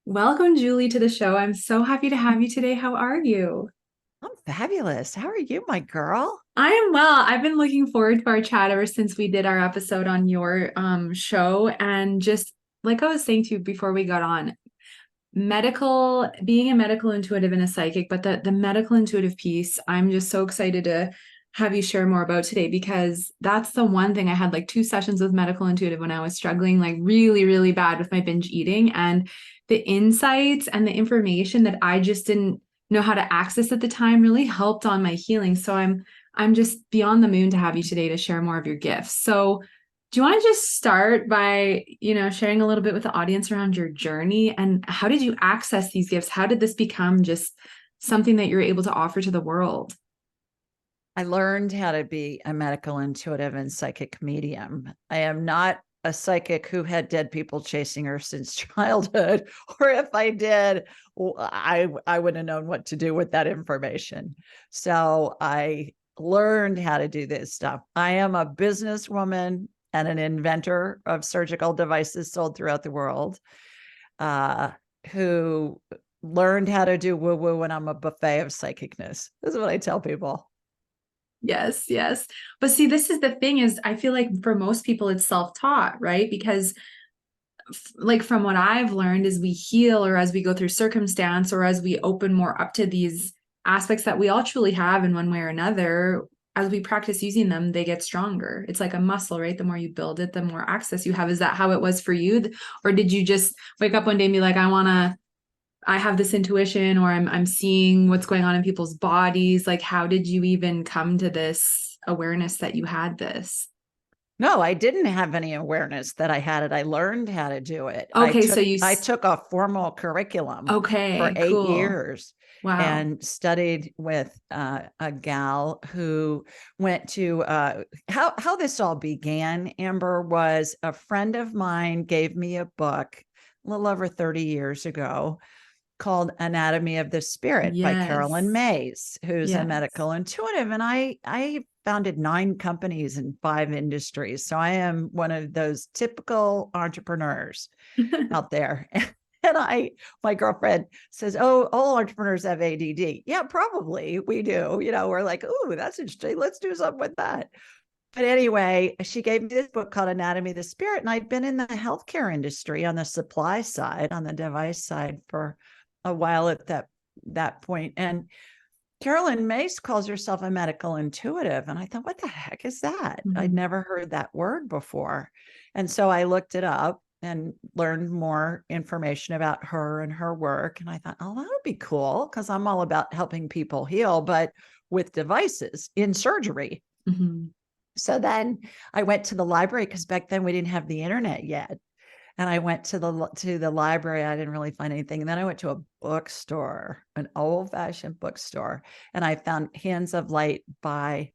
Welcome, Julie, to the show. I'm so happy to have you today. How are you? I'm fabulous. How are you, my girl? I am well. I've been looking forward to our chat ever since we did our episode on your show. And just like I was saying to you before we got on, being a medical intuitive and a psychic, but the medical intuitive piece, I'm just so excited to have you share more about today because that's the one thing. I had like two sessions with medical intuitive when I was struggling like really, really bad with my binge eating, and the insights and the information that I just didn't know how to access at the time really helped on my healing. So I'm just beyond the moon to have you today to share more of your gifts. So do you want to just start by, sharing a little bit with the audience around your journey and how did you access these gifts? How did this become just something that you're able to offer to the world? I learned how to be a medical intuitive and psychic medium. I am not a psychic who had dead people chasing her since childhood, or if I did, I would have known what to do with that information. So I learned how to do this stuff. I am a businesswoman and an inventor of surgical devices sold throughout the world, uh, who learned how to do woo woo, and I'm a buffet of psychicness. This is what I tell people. Yes, yes. But see, this is the thing is I feel like for most people it's self-taught, right? Because like from what I've learned is we heal or as we go through circumstance or as we open more up to these aspects that we all truly have in one way or another, as we practice using them, they get stronger. It's like a muscle, right? The more you build it, the more access you have. Is that how it was for you? Or did you just wake up one day and be like, I have this intuition or I'm seeing what's going on in people's bodies? Like, how did you even come to this awareness that you had this? No, I didn't have any awareness that I had it. I learned how to do it. I Okay, so took I took a formal curriculum for okay, 8 cool. years Wow. and studied with a gal who went to how this all began. Amber, was a friend of mine gave me a book a little over 30 years ago called Anatomy of the Spirit by Carolyn Yes. Mays, who's a Yes. medical intuitive. And I founded 9 companies in 5 industries. So I am one of those typical entrepreneurs out there. And my girlfriend says, "Oh, all entrepreneurs have ADD." Yeah, probably we do. We're like, "Oh, that's interesting. Let's do something with that." But anyway, she gave me this book called Anatomy of the Spirit. And I'd been in the healthcare industry on the supply side, on the device side for a while at that point. And Carolyn Mace calls herself a medical intuitive. And I thought, what the heck is that? I'd Mhm. never heard that word before. And so I looked it up and learned more information about her and her work. And I thought, oh, that would be cool because I'm all about helping people heal, but with devices in surgery. Mhm. So then I went to the library because back then we didn't have the internet yet. And I went to the library. I didn't really find anything. And then I went to a bookstore, an old-fashioned bookstore, and I found Hands of Light by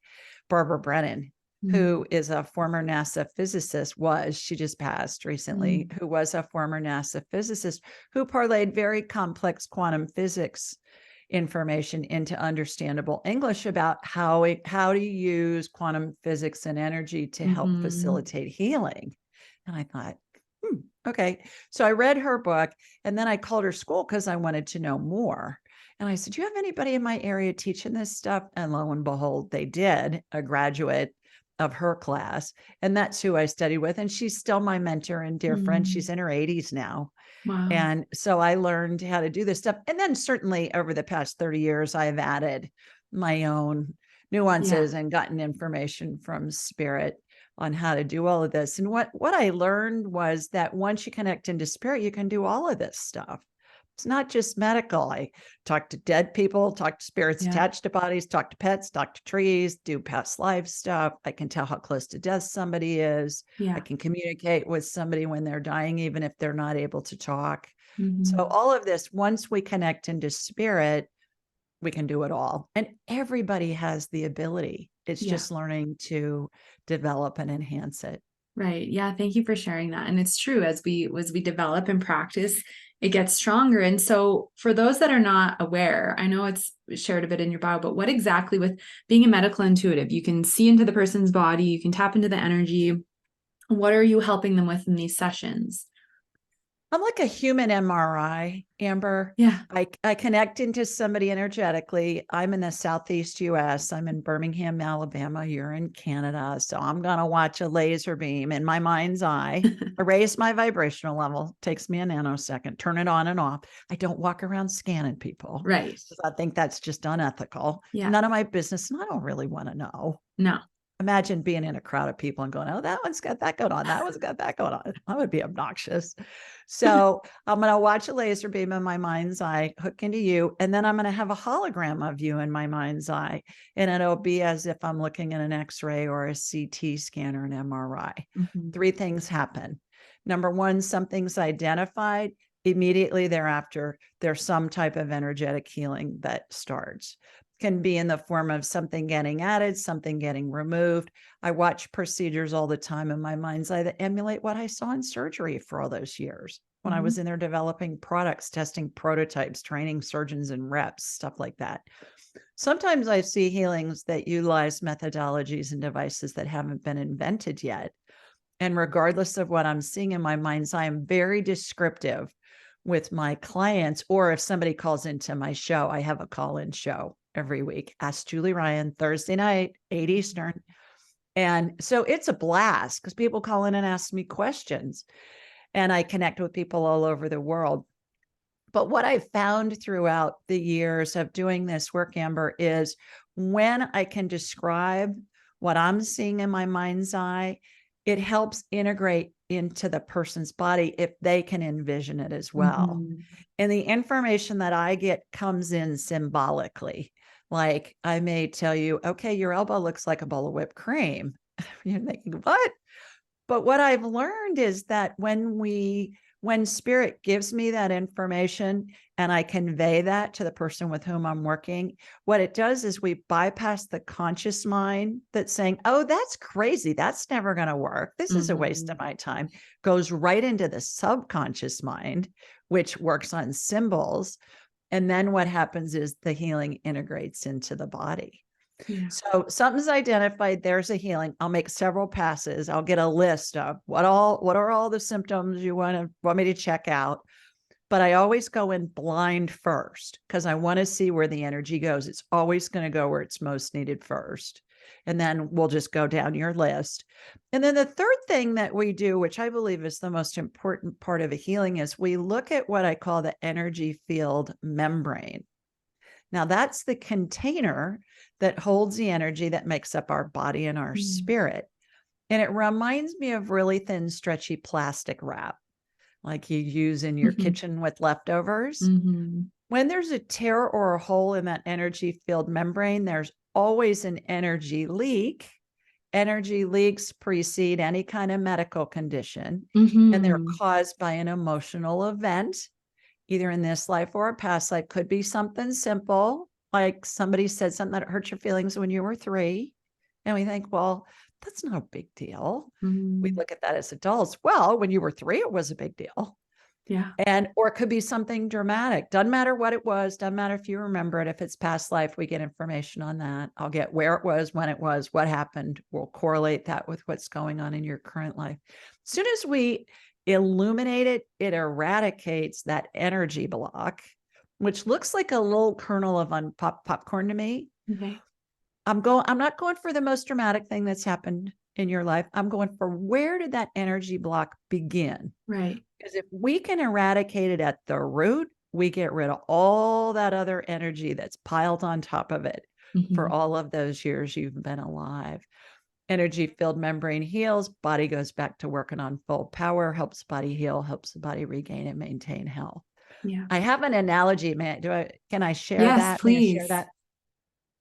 Barbara Brennan, Mhm. who is a former NASA physicist, she just passed recently, Mhm. who was a former NASA physicist who parlayed very complex quantum physics information into understandable English about how to use quantum physics and energy to help Mhm. facilitate healing. And I thought, okay. So I read her book and then I called her school because I wanted to know more. And I said, "Do you have anybody in my area teaching this stuff?" And lo and behold, they did, a graduate of her class. And that's who I studied with. And she's still my mentor and dear friend. Mhm. She's in her 80s now. Wow. And so I learned how to do this stuff. And then certainly over the past 30 years, I've added my own Yeah. nuances and gotten information from spirit on how to do all of this. And what I learned was that once you connect into spirit, you can do all of this stuff. It's not just medical. I talk to dead people, talk to spirits Yeah. attached to bodies, talk to pets, talk to trees, do past life stuff. I can tell how close to death somebody is. I Yeah. can communicate with somebody when they're dying, even if they're not able to talk. So Mhm. all of this, once we connect into spirit, we can do it all. And everybody has the ability. It's Yeah. just learning to develop and enhance it. Right. Yeah. Thank you for sharing that. And it's true as we develop and practice, it gets stronger. And so for those that are not aware, I know it's shared a bit in your bio, but what exactly with being a medical intuitive, you can see into the person's body, you can tap into the energy. What are you helping them with in these sessions? I'm like a human MRI, Amber. Yeah. I connect into somebody energetically. I'm in the Southeast US. I'm in Birmingham, Alabama. You're in Canada. So I'm going to watch a laser beam in my mind's eye. I raise my vibrational level, takes me a nanosecond, turn it on and off. I don't walk around scanning people. Right. I think that's just unethical. Yeah. None of my business. And I don't really want to know. No. Imagine being in a crowd of people and going, oh, that one's got that going on. That one's got that going on. That would be obnoxious. So I'm going to watch a laser beam in my mind's eye, hook into you. And then I'm going to have a hologram of you in my mind's eye. And it'll be as if I'm looking at an X-ray or a CT scan or an MRI. Mm-hmm. Three things happen. Number one, something's identified. Immediately thereafter, there's some type of energetic healing that starts. Can be in the form of something getting added, something getting removed. I watch procedures all the time in my mind's eye that emulate what I saw in surgery for all those years when I was in there developing products, testing prototypes, training surgeons and reps, stuff like that. Sometimes I see healings that utilize methodologies and devices that haven't been invented yet. And regardless of what I'm seeing in my mind's eye, I'm very descriptive with my clients. Or if somebody calls into my show, I have a call-in show every week. Ask Julie Ryan, Thursday night, 8 Eastern. And so it's a blast because people call in and ask me questions. And I connect with people all over the world. But what I found throughout the years of doing this work, Amber, is when I can describe what I'm seeing in my mind's eye, it helps integrate into the person's body if they can envision it as well. Mm-hmm. And the information that I get comes in symbolically. Like I may tell you, okay, your elbow looks like a bowl of whipped cream. You're thinking, what? But what I've learned is that when spirit gives me that information and I convey that to the person with whom I'm working, what it does is we bypass the conscious mind that's saying, oh, that's crazy. That's never going to work. This is a waste of my time. Goes right into the subconscious mind, which works on symbols. And then what happens is the healing integrates into the body. Yeah. So something's identified, there's a healing. I'll make several passes. I'll get a list of what are all the symptoms you want me to check out. But I always go in blind first because I want to see where the energy goes. It's always going to go where it's most needed first. And then we'll just go down your list. And then the third thing that we do, which I believe is the most important part of a healing, is we look at what I call the energy field membrane. Now, that's the container that holds the energy that makes up our body and our spirit. And it reminds me of really thin, stretchy plastic wrap, like you use in your kitchen with leftovers. When there's a tear or a hole in that energy field membrane, there's always an energy leak. Energy leaks precede any kind of medical condition, and they're caused by an emotional event, either in this life or a past life. Could be something simple, like somebody said something that hurt your feelings when you were 3. And we think, well, that's no big deal. We look at that as adults. Well, when you were 3, it was a big deal. Yeah. Or it could be something dramatic. Doesn't matter what it was. Doesn't matter if you remember it. If it's past life, we get information on that. I'll get where it was, when it was, what happened. We'll correlate that with what's going on in your current life. As soon as we illuminate it, it eradicates that energy block, which looks like a little kernel of popcorn to me. Okay. I'm not going for the most dramatic thing that's happened in your life. I'm going for where did that energy block begin? Right. Because if we can eradicate it at the root, we get rid of all that other energy that's piled on top of it for all of those years you've been alive. Energy field membrane heals, body goes back to working on full power, helps body heal, helps the body regain and maintain health. Yeah. I have an analogy, man. Can I share Yes, that? please. Share that?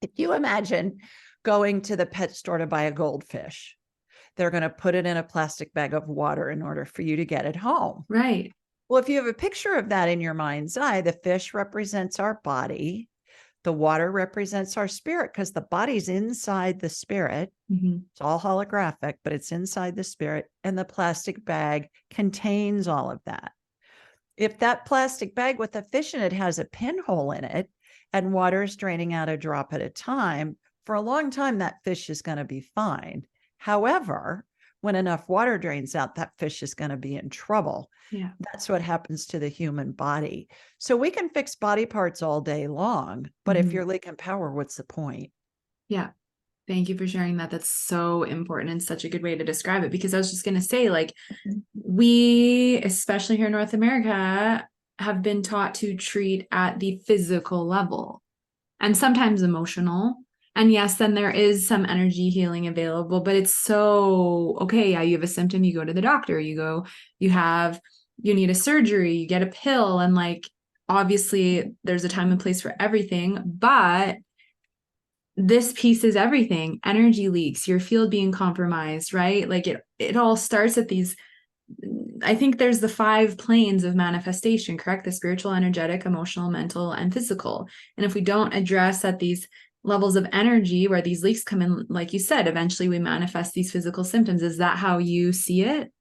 If you imagine going to the pet store to buy a goldfish, they're going to put it in a plastic bag of water in order for you to get it home. Right. Well, if you have a picture of that in your mind's eye, the fish represents our body. The water represents our spirit because the body's inside the spirit. It's all holographic, but it's inside the spirit. And the plastic bag contains all of that. If that plastic bag with the fish in it has a pinhole in it and water is draining out a drop at a time, for a long time, that fish is going to be fine. However, when enough water drains out, that fish is going to be in trouble. Yeah. That's what happens to the human body. So we can fix body parts all day long, but if Mhm. you're leaking power, what's the point? Yeah. Thank you for sharing that. That's so important and such a good way to describe it, because I was just going to say, like, we, especially here in North America, have been taught to treat at the physical level and sometimes emotional. And yes, then there is some energy healing available, but it's so, okay, yeah, you have a symptom, you go to the doctor, you need a surgery, you get a pill, and like, obviously there's a time and place for everything, but this piece is everything. Energy leaks, your field being compromised, right? Like it all starts at these, I think there's the 5 planes of manifestation, correct? The spiritual, energetic, emotional, mental, and physical. And if we don't address at these levels of energy where these leaks come in, like you said, eventually we manifest these physical symptoms. Is that how you see it?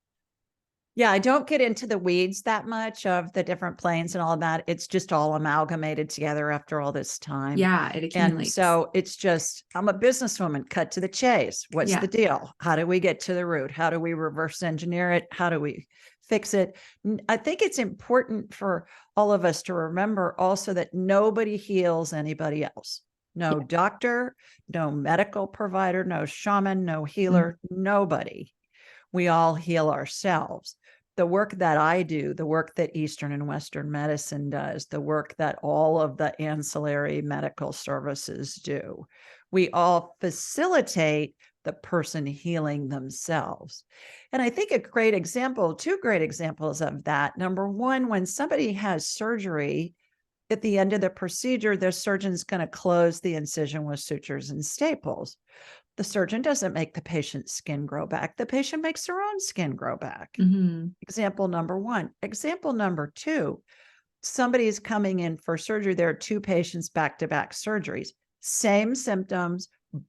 Yeah, I don't get into the weeds that much of the different planes and all of that. It's just all amalgamated together after all this time. Yeah, it And accumulates. so it's just, I'm a businesswoman, cut to the chase. What's Yeah. the deal? How do we get to the root? How do we reverse engineer it? How do we fix it? I think it's important for all of us to remember also that nobody heals anybody else. No Yeah. doctor, no medical provider, no shaman, no healer, nobody. We all heal ourselves. The work that I do, the work that Eastern and Western medicine does, the work that all of the ancillary medical services do, we all facilitate the person healing themselves. And I think a great example, 2 great examples of that. Number one, when somebody has surgery, at the end of the procedure, the surgeon's going to close the incision with sutures and staples. The surgeon doesn't make the patient's skin grow back. The patient makes their own skin grow back. Mm-hmm. Example number 1. Example number 2, somebody is coming in for surgery. There are 2 patients back-to-back surgeries, same symptoms,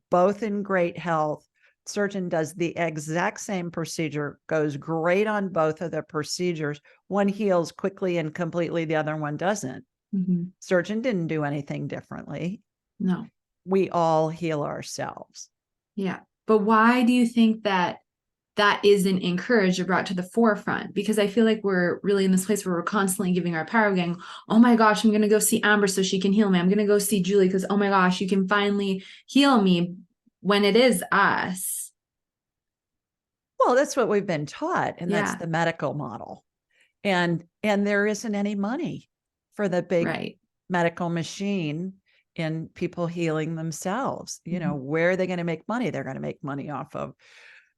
both in great health. Surgeon does the exact same procedure, goes great on both of the procedures. One heals quickly and completely, the other one doesn't. Mm-hmm. Surgeon didn't do anything differently. No. We all heal ourselves. Yeah. But why do you think that isn't encouraged or brought to the forefront? Because I feel like we're really in this place where we're constantly giving our power, going, oh my gosh, I'm going to go see Amber so she can heal me. I'm going to go see Julie because, oh my gosh, you can finally heal me, when it is us. Well, that's what we've been taught, and that's Yeah. the medical model. And there isn't any money for the big Right. medical machine in people healing themselves. You know, where are they going to make money? They're going to make money off of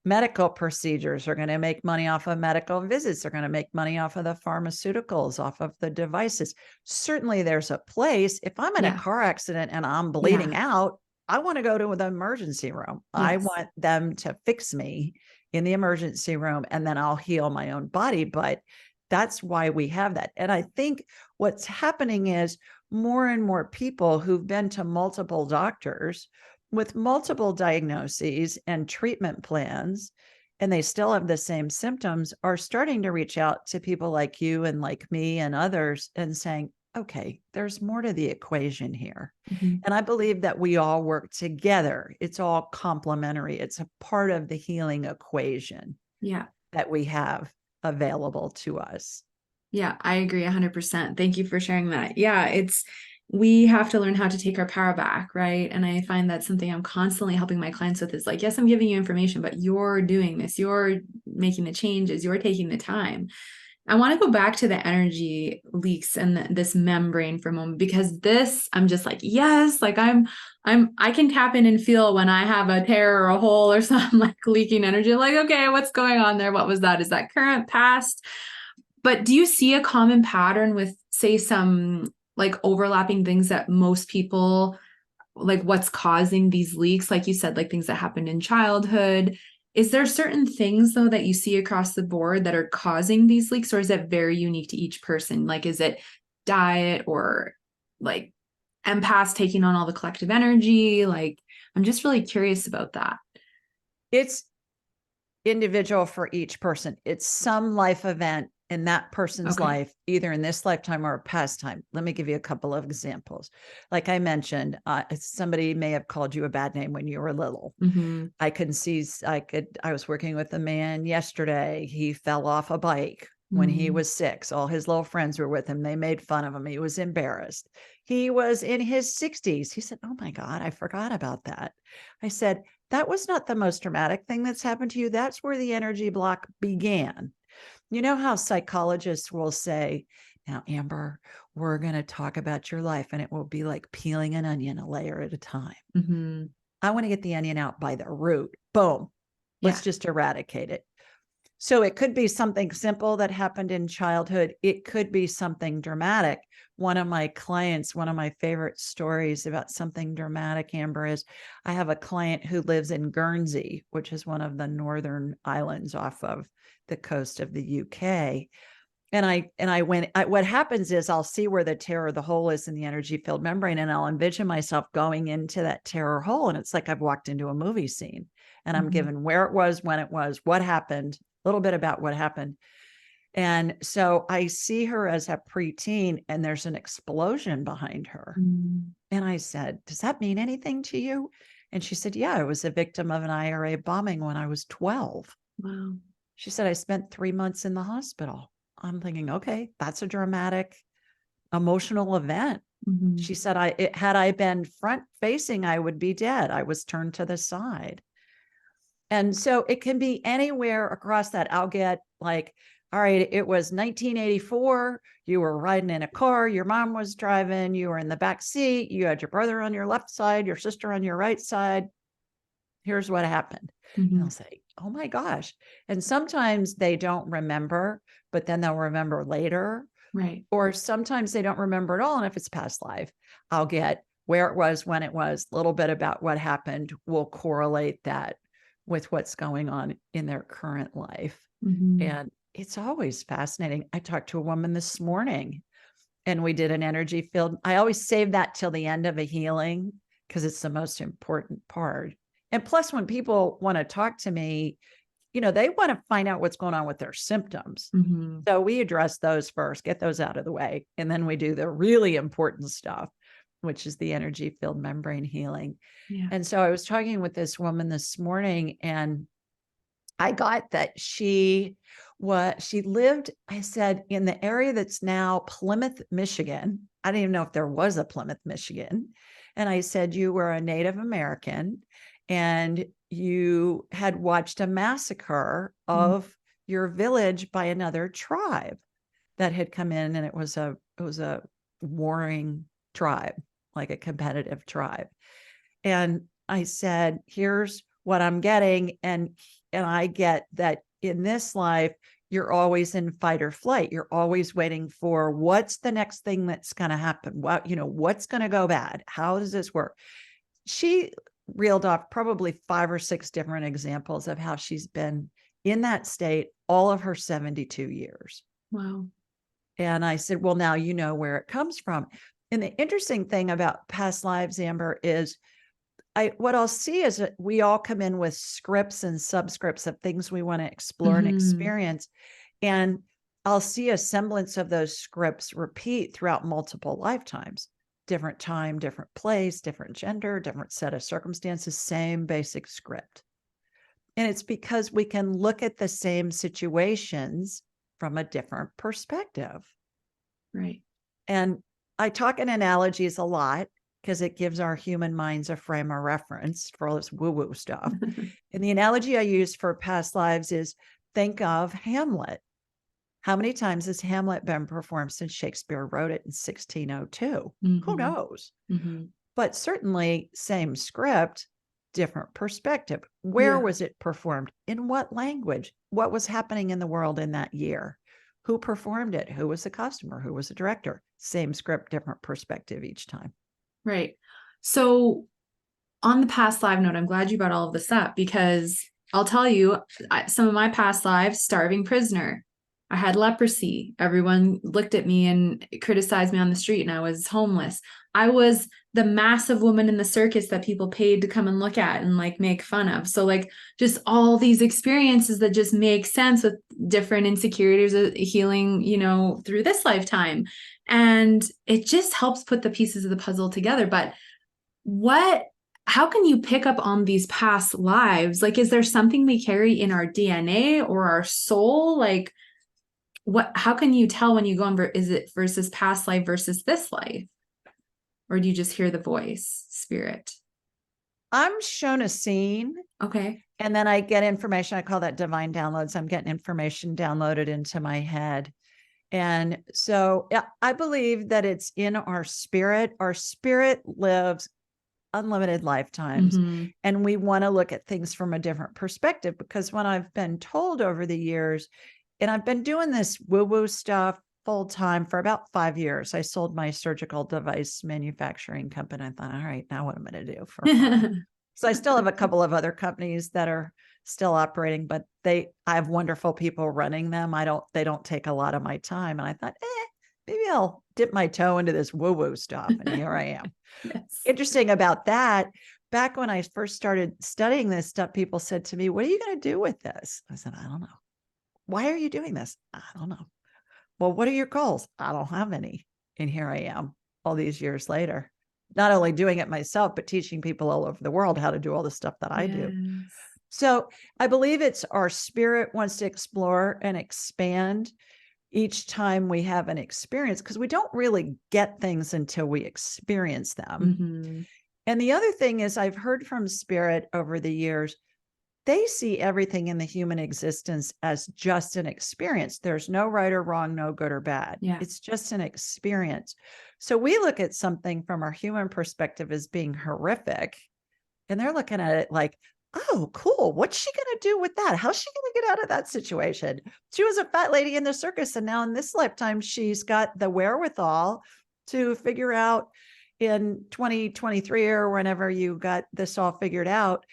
medical procedures. They're going to make money off of medical visits. They're going to make money off of the pharmaceuticals, off of the devices. Certainly there's a place. If I'm in a Yeah. car accident and I'm bleeding Yeah. out, I want to go to the emergency room. I Yes. want them to fix me in the emergency room, and then I'll heal my own body. But that's why we have that. And I think what's happening is more and more people who've been to multiple doctors with multiple diagnoses and treatment plans, and they still have the same symptoms, are starting to reach out to people like you and like me and others and saying, okay, there's more to the equation here. Mm-hmm. And I believe that we all work together. It's all complementary. It's a part of the healing equation Yeah. that we have available to us. Yeah, I agree 100%. Thank you for sharing that. Yeah, we have to learn how to take our power back, right? And I find that's something I'm constantly helping my clients with, is like, yes, I'm giving you information, but you're doing this, you're making the changes, you're taking the time. I want to go back to the energy leaks and this membrane for a moment, because this, I'm just like, yes, like I can tap in and feel when I have a tear or a hole or something, like leaking energy. Like, okay, what's going on there? What was that? Is that current, past? But do you see a common pattern with, say, some like overlapping things that most people, like what's causing these leaks? Like you said, like things that happened in childhood. Is there certain things though that you see across the board that are causing these leaks, or is it very unique to each person? Like, is it diet or like empaths taking on all the collective energy? Like, I'm just really curious about that. It's individual for each person. It's some life event in that person's Okay. life, either in this lifetime or a past time. Let me give you a couple of examples. Like I mentioned, somebody may have called you a bad name when you were little. Mm-hmm. I was working with a man yesterday. He fell off a bike when he was 6. All his little friends were with him. They made fun of him. He was embarrassed. He was in his 60s. He said, "Oh my God, I forgot about that." I said, "That was not the most dramatic thing that's happened to you. That's where the energy block began." You know how psychologists will say, "Now, Amber, we're going to talk about your life, and it will be like peeling an onion a layer at a time. Mm-hmm. I want to get the onion out by the root. Boom. Let's Yeah. just eradicate it." So it could be something simple that happened in childhood. It could be something dramatic. One of my clients, one of my favorite stories about something dramatic, Amber, is I have a client who lives in Guernsey, which is one of the northern islands off of the coast of the UK. What happens is I'll see where the tear or the hole is in the energy field membrane, and I'll envision myself going into that tear or hole. And it's like I've walked into a movie scene, and I'm given where it was, when it was, what happened, a little bit about what happened. And so I see her as a preteen, and there's an explosion behind her. Mm-hmm. And I said, "Does that mean anything to you?" And she said, "Yeah, I was a victim of an IRA bombing when I was 12. Wow. She said, "I spent 3 months in the hospital." I'm thinking, okay, that's a dramatic emotional event. Mm-hmm. She said, had I been front facing, I would be dead. I was turned to the side. And so it can be anywhere across that. I'll get like, all right, it was 1984. You were riding in a car. Your mom was driving. You were in the back seat. You had your brother on your left side, your sister on your right side. Here's what happened. And I'll say, "Oh my gosh." And sometimes they don't remember, but then they'll remember later. Right. Or sometimes they don't remember at all. And if it's past life, I'll get where it was, when it was, a little bit about what happened. We'll correlate that with what's going on in their current life. Mm-hmm. And it's always fascinating. I talked to a woman this morning, and we did an energy field. I always save that till the end of a healing because it's the most important part. And plus, when people want to talk to me, they want to find out what's going on with their symptoms. Mm-hmm. So we address those first, get those out of the way. And then we do the really important stuff, which is the energy field membrane healing. Yeah. And so I was talking with this woman this morning, and I got that she lived, I said, in the area that's now Plymouth, Michigan. I didn't even know if there was a Plymouth, Michigan. And I said, "You were a Native American, and you had watched a massacre of your village by another tribe that had come in, and it was a warring tribe, like a competitive tribe." And I said, "Here's what I'm getting." And I get that in this life, you're always in fight or flight. You're always waiting for what's the next thing that's going to happen. What's going to go bad? How does this work? She reeled off probably 5 or 6 different examples of how she's been in that state all of her 72 years. Wow. And I said, "Well, now you know where it comes from." And the interesting thing about past lives, Amber, is what I'll see is that we all come in with scripts and subscripts of things we want to explore and experience. And I'll see a semblance of those scripts repeat throughout multiple lifetimes. Different time, different place, different gender, different set of circumstances, same basic script. And it's because we can look at the same situations from a different perspective. Right. And I talk in analogies a lot because it gives our human minds a frame of reference for all this woo-woo stuff. And the analogy I use for past lives is, think of Hamlet. How many times has Hamlet been performed since Shakespeare wrote it in 1602? Who knows? But certainly same script, different perspective. Where was it performed? In what language? What was happening in the world in that year? Who performed it? Who was the customer? Who was the director? Same script, different perspective each time. Right. So on the past live note, I'm glad you brought all of this up, because I'll tell you, some of my past lives, starving prisoner, I had leprosy. Everyone looked at me and criticized me on the street, and I was homeless. I was the massive woman in the circus that people paid to come and look at and like make fun of. So like just all these experiences that just make sense with different insecurities healing, through this lifetime. And it just helps put the pieces of the puzzle together. But how can you pick up on these past lives? Like, is there something we carry in our DNA or our soul? Like, how can you tell when you go on, is it versus past life versus this life? Or do you just hear the voice, spirit? I'm shown a scene. Okay. And then I get information. I call that divine downloads. I'm getting information downloaded into my head. And so I believe that it's in our spirit. Our spirit lives unlimited lifetimes. Mm-hmm. And we want to look at things from a different perspective, because when I've been told over the years, and I've been doing this woo-woo stuff full time for about 5 years. I sold my surgical device manufacturing company. I thought, all right, now what am I going to do for fun? So I still have a couple of other companies that are still operating, but I have wonderful people running them. They don't take a lot of my time. And I thought, maybe I'll dip my toe into this woo-woo stuff. And here I am. Yes. Interesting about that. Back when I first started studying this stuff, people said to me, what are you going to do with this? I said, I don't know. Why are you doing this? I don't know. Well, what are your goals? I don't have any. And here I am all these years later, not only doing it myself, but teaching people all over the world how to do all the stuff that I do. So I believe it's our spirit wants to explore and expand each time we have an experience, because we don't really get things until we experience them. Mm-hmm. And the other thing is, I've heard from spirit over the years, they see everything in the human existence as just an experience. There's no right or wrong, no good or bad. Yeah. It's just an experience. So we look at something from our human perspective as being horrific, and they're looking at it like, oh, cool. What's she going to do with that? How's she going to get out of that situation? She was a fat lady in the circus, and now in this lifetime, she's got the wherewithal to figure out in 2023 or whenever you got this all figured out,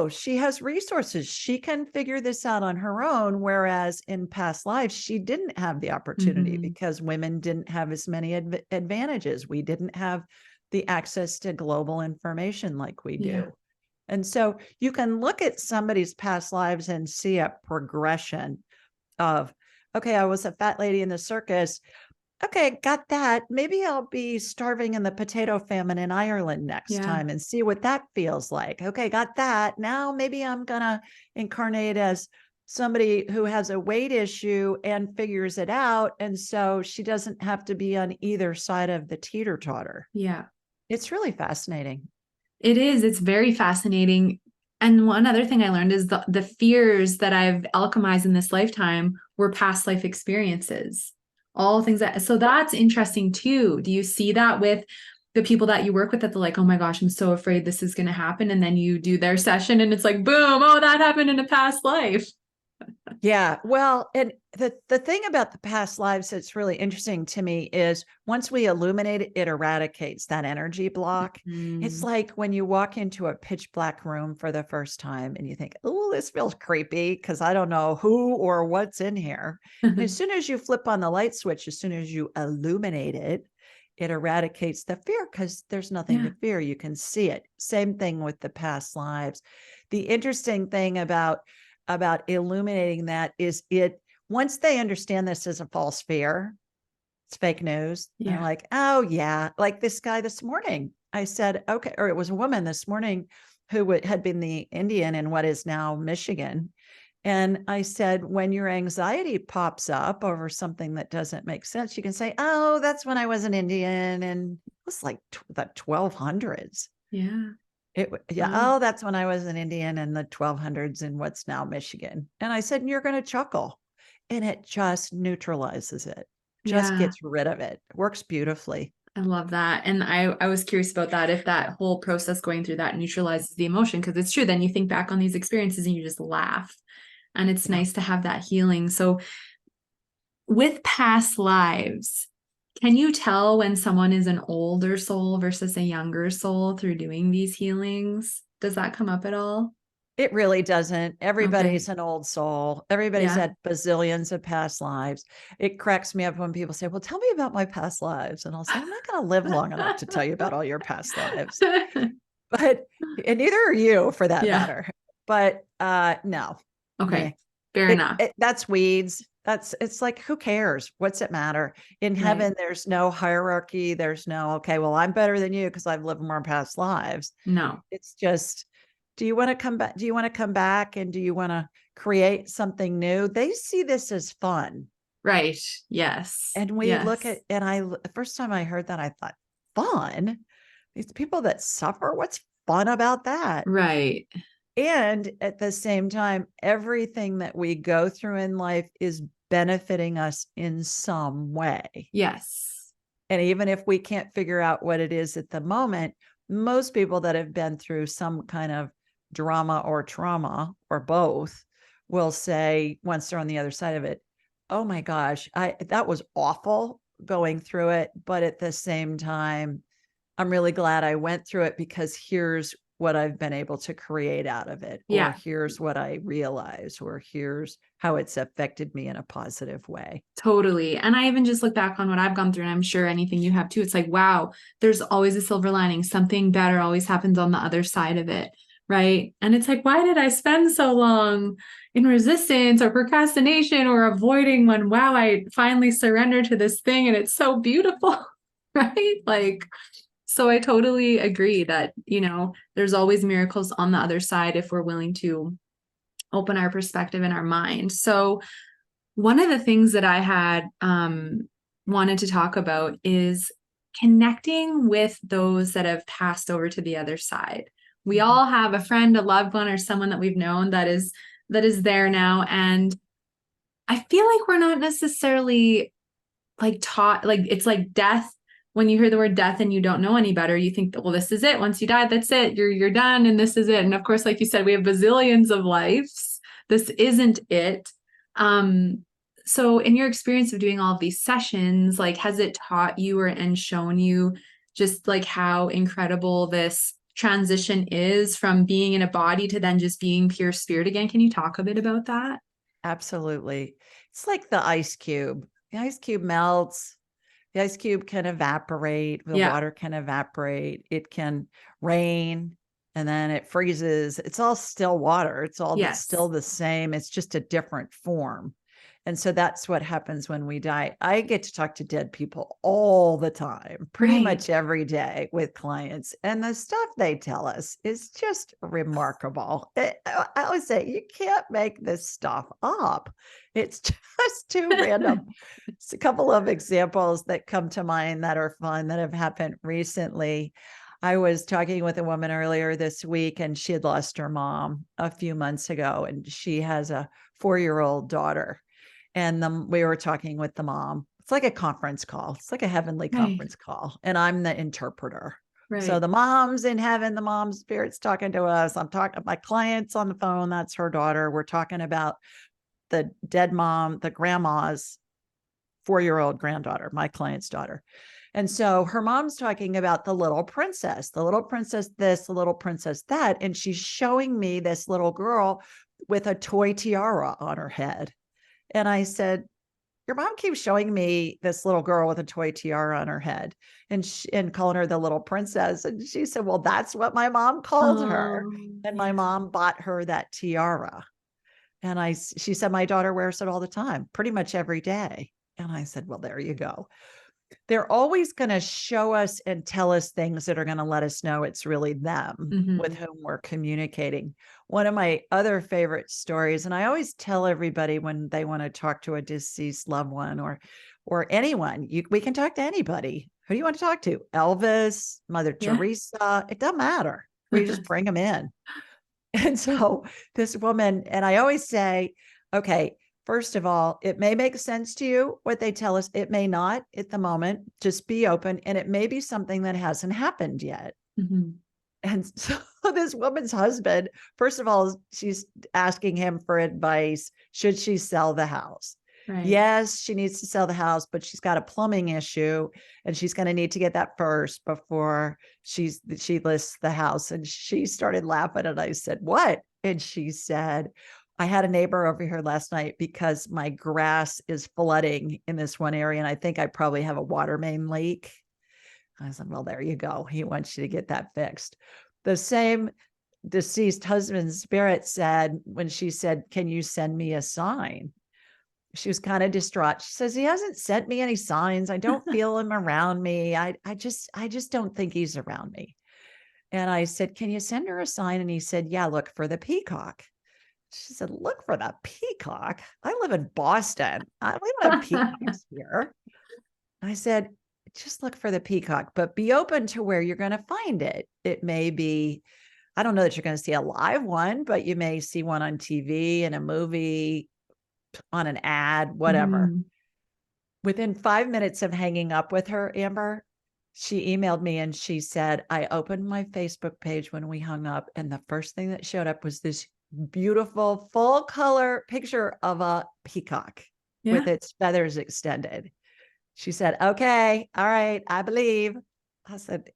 she has resources. She can figure this out on her own. Whereas in past lives, she didn't have the opportunity because women didn't have as many advantages. We didn't have the access to global information like we do. Yeah. And so you can look at somebody's past lives and see a progression of, okay, I was a fat lady in the circus. Okay, got that. Maybe I'll be starving in the potato famine in Ireland next time and see what that feels like. Okay, got that. Now maybe I'm going to incarnate as somebody who has a weight issue and figures it out. And so she doesn't have to be on either side of the teeter-totter. Yeah. It's really fascinating. It is. It's very fascinating. And one other thing I learned is the fears that I've alchemized in this lifetime were past life experiences. All things so that's interesting too. Do you see that with the people that you work with, that they're like, oh my gosh, I'm so afraid this is going to happen. And then you do their session and it's like, boom, oh, that happened in a past life. Yeah. Well, and the thing about the past lives that's really interesting to me is once we illuminate it, it eradicates that energy block. It's like when you walk into a pitch black room for the first time and you think, oh, this feels creepy because I don't know who or what's in here. And as soon as you flip on the light switch, as soon as you illuminate it, it eradicates the fear because there's nothing to fear. You can see it. Same thing with the past lives. The interesting thing about illuminating that is once they understand this as a false fear, it's fake news. Yeah. They're like, oh yeah. Like this guy this morning, I said, okay. Or it was a woman this morning who had been the Indian in what is now Michigan. And I said, when your anxiety pops up over something that doesn't make sense, you can say, oh, that's when I was an Indian. And it was like the 1200s. Yeah. Oh, that's when I was an Indian in the 1200s in what's now Michigan. And I said, you're going to chuckle. And it just neutralizes it, just gets rid of it. It works beautifully. I love that. And I was curious about that, if that whole process going through that neutralizes the emotion, because it's true. Then you think back on these experiences and you just laugh. And it's nice to have that healing. So with past lives, can you tell when someone is an older soul versus a younger soul through doing these healings? Does that come up at all? It really doesn't. Okay. Everybody's an old soul. Everybody's Yeah. had bazillions of past lives. It cracks me up when people say, well, tell me about my past lives. And I'll say, I'm not going to live long enough to tell you about all your past lives. But, and neither are you for that Yeah. matter. But no, meh. Okay. Fair enough. That's weeds. It's like, who cares? What's it matter? In Right. heaven, there's no hierarchy. There's no, okay, well, I'm better than you because I've lived more past lives. No. It's just, do you want to come back? Do you want to come back? And do you want to create something new? They see this as fun. Right. Yes. And we look Yes. at, and the first time I heard that, I thought, fun? These people that suffer, what's fun about that? Right. And at the same time, everything that we go through in life is benefiting us in some way. Yes. And even if we can't figure out what it is at the moment, most people that have been through some kind of drama or trauma or both will say, once they're on the other side of it, oh my gosh, that was awful going through it. But at the same time, I'm really glad I went through it because here's what I've been able to create out of it, or Yeah. here's what I realized, or here's how it's affected me in a positive way. Totally. And I even just look back on what I've gone through, and I'm sure anything you have too. It's like, wow, there's always a silver lining. Something better always happens on the other side of it. Right. And it's like, why did I spend so long in resistance or procrastination or avoiding when, wow, I finally surrendered to this thing and it's so beautiful. Right. Like, so I totally agree that, there's always miracles on the other side if we're willing to open our perspective and our mind. So, one of the things that I had wanted to talk about is connecting with those that have passed over to the other side. We all have a friend, a loved one, or someone that we've known that is there now. And I feel like we're not necessarily like taught, like it's like death. When you hear the word death and you don't know any better, you think that, well, this is it. Once you die, that's it. You're done, and this is it. And of course, like you said, we have bazillions of lives. This isn't it. So in your experience of doing all of these sessions, like, has it taught you and shown you just like how incredible this transition is from being in a body to then just being pure spirit again? Can you talk a bit about that? Absolutely. It's like the ice cube. The ice cube melts. The ice cube can evaporate. The Yeah. water can evaporate. It can rain and then it freezes. It's all still water. It's all Yes. still the same. It's just a different form. And so that's what happens when we die. I get to talk to dead people all the time, pretty Right. much every day with clients. And the stuff they tell us is just remarkable. I always say, you can't make this stuff up. It's just too random. It's a couple of examples that come to mind that are fun that have happened recently. I was talking with a woman earlier this week, and she had lost her mom a few months ago, and she has a 4-year-old daughter. And we were talking with the mom. It's like a conference call. It's like a heavenly Right. conference call. And I'm the interpreter. So Right. the mom's in heaven, the mom's spirit's talking to us. I'm talking, my client's on the phone. That's her daughter. We're talking about the dead mom, the grandma's 4-year-old granddaughter, my client's daughter. And so her mom's talking about the little princess this, the little princess that. And she's showing me this little girl with a toy tiara on her head. And I said, your mom keeps showing me this little girl with a toy tiara on her head and calling her the little princess. And she said, well, that's what my mom called her. And my Yeah. mom bought her that tiara. And she said, my daughter wears it all the time, pretty much every day. And I said, well, there you go. They're always going to show us and tell us things that are going to let us know it's really them with Mm-hmm. whom we're communicating. One of my other favorite stories, and I always tell everybody when they want to talk to a deceased loved one or anyone, we can talk to anybody. Who do you want to talk to? Elvis, Mother Yeah. Teresa, it doesn't matter. We just bring them in. And so this woman, and I always say, okay, first of all, it may make sense to you what they tell us. It may not at the moment. Just be open. And it may be something that hasn't happened yet. Mm-hmm. And so this woman's husband, first of all, she's asking him for advice. Should she sell the house? Right. Yes, she needs to sell the house, but she's got a plumbing issue and she's going to need to get that first before she lists the house. And she started laughing. And I said, what? And she said, I had a neighbor over here last night because my grass is flooding in this one area. And I think I probably have a water main leak. I said, well, there you go. He wants you to get that fixed. The same deceased husband's spirit said, when she said, can you send me a sign? She was kind of distraught. She says, he hasn't sent me any signs. I don't feel him around me. I just don't think he's around me. And I said, can you send her a sign? And he said, yeah, look for the peacock. She said, look for the peacock. I live in Boston. We don't have peacocks here. I said, just look for the peacock, but be open to where you're going to find it. It may be, I don't know that you're going to see a live one, but you may see one on TV, in a movie, on an ad, whatever. Mhm. Within 5 minutes of hanging up with her, Amber, she emailed me and she said, I opened my Facebook page when we hung up, and the first thing that showed up was this beautiful full color picture of a peacock with Yeah. its feathers extended. She said, okay, all right, I believe. I said,